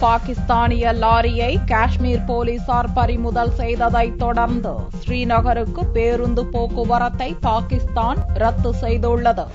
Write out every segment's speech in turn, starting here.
பாகிஸ்தானிய லாரியை காஷ்மீர் போலீசார் பறிமுதல் செய்ததைத் தொடர்ந்து ஸ்ரீநகருக்கு பேருந்து போக்குவரத்தை பாகிஸ்தான் ரத்து செய்துள்ளது.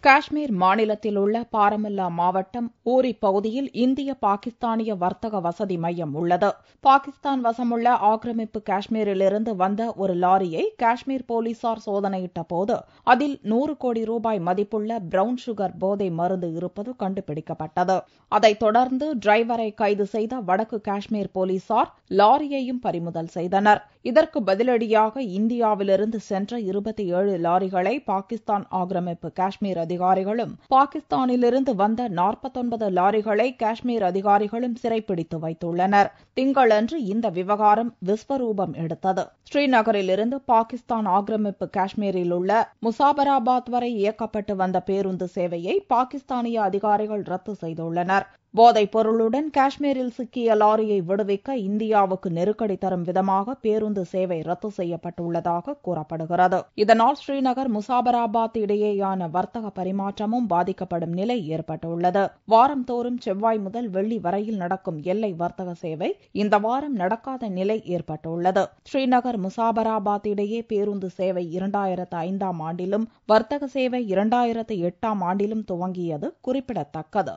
காஷ்மீர் மாநிலத்தில் உள்ள பாரமுல்லா மாவட்டம் ஊரி பகுதியில் இந்திய பாகிஸ்தானிய வர்த்தக வசதி மையம் உள்ளது. பாகிஸ்தான் வசமுள்ள ஆக்கிரமிப்பு காஷ்மீரிலிருந்து வந்த ஒரு லாரியை காஷ்மீர் போலீசார் சோதனையிட்ட போது அதில் 100 கோடி ரூபாய் மதிப்புள்ள பிரவுன் சுகர் போதை மருந்து இருப்பது கண்டுபிடிக்கப்பட்டது. அதைத் தொடர்ந்து டிரைவரை கைது செய்த வடக்கு காஷ்மீர் போலீசார் லாரியையும் பறிமுதல் செய்தனர். இதற்கு பதிலடியாக இந்தியாவிலிருந்து சென்ற 27 லாரிகளை பாகிஸ்தான் ஆக்கிரமிப்பு காஷ்மீர் அதிகாரிகளும் பாகிஸ்தானிலிருந்து வந்த 49 லாரிகளை காஷ்மீர் அதிகாரிகளும் சிறைப்பிடித்து வைத்துள்ளனர். திங்களன்று இந்த விவகாரம் விஸ்வரூபம் எடுத்தது. ஸ்ரீநகரிலிருந்து பாகிஸ்தான் ஆக்கிரமிப்பு காஷ்மீரில் உள்ள முசாபராபாத் வரை இயக்கப்பட்டு வந்த பேருந்து சேவையை பாகிஸ்தானிய அதிகாரிகள் ரத்து செய்துள்ளனர். போதைப் பொருளுடன் காஷ்மீரில் சிக்கிய லாரியை விடுவிக்க இந்தியாவுக்கு நெருக்கடி தரும் விதமாக பேருந்து சேவை ரத்து செய்யப்பட்டுள்ளதாக கூறப்படுகிறது. இதனால் ஸ்ரீநகர் முசாபராபாத் இடையேயான வர்த்தக பரிமாற்றமும் பாதிக்கப்படும் நிலை ஏற்பட்டுள்ளது. வாரந்தோறும் செவ்வாய் முதல் வெள்ளி வரையில் நடக்கும் எல்லை வர்த்தக சேவை இந்த வாரம் நடக்காத நிலை ஏற்பட்டுள்ளது. ஸ்ரீநகர் முசாபராபாத் இடையே பேருந்து சேவை 2005ஆம் ஆண்டிலும் வர்த்தக சேவை 2008ஆம் ஆண்டிலும் துவங்கியது குறிப்பிடத்தக்கது.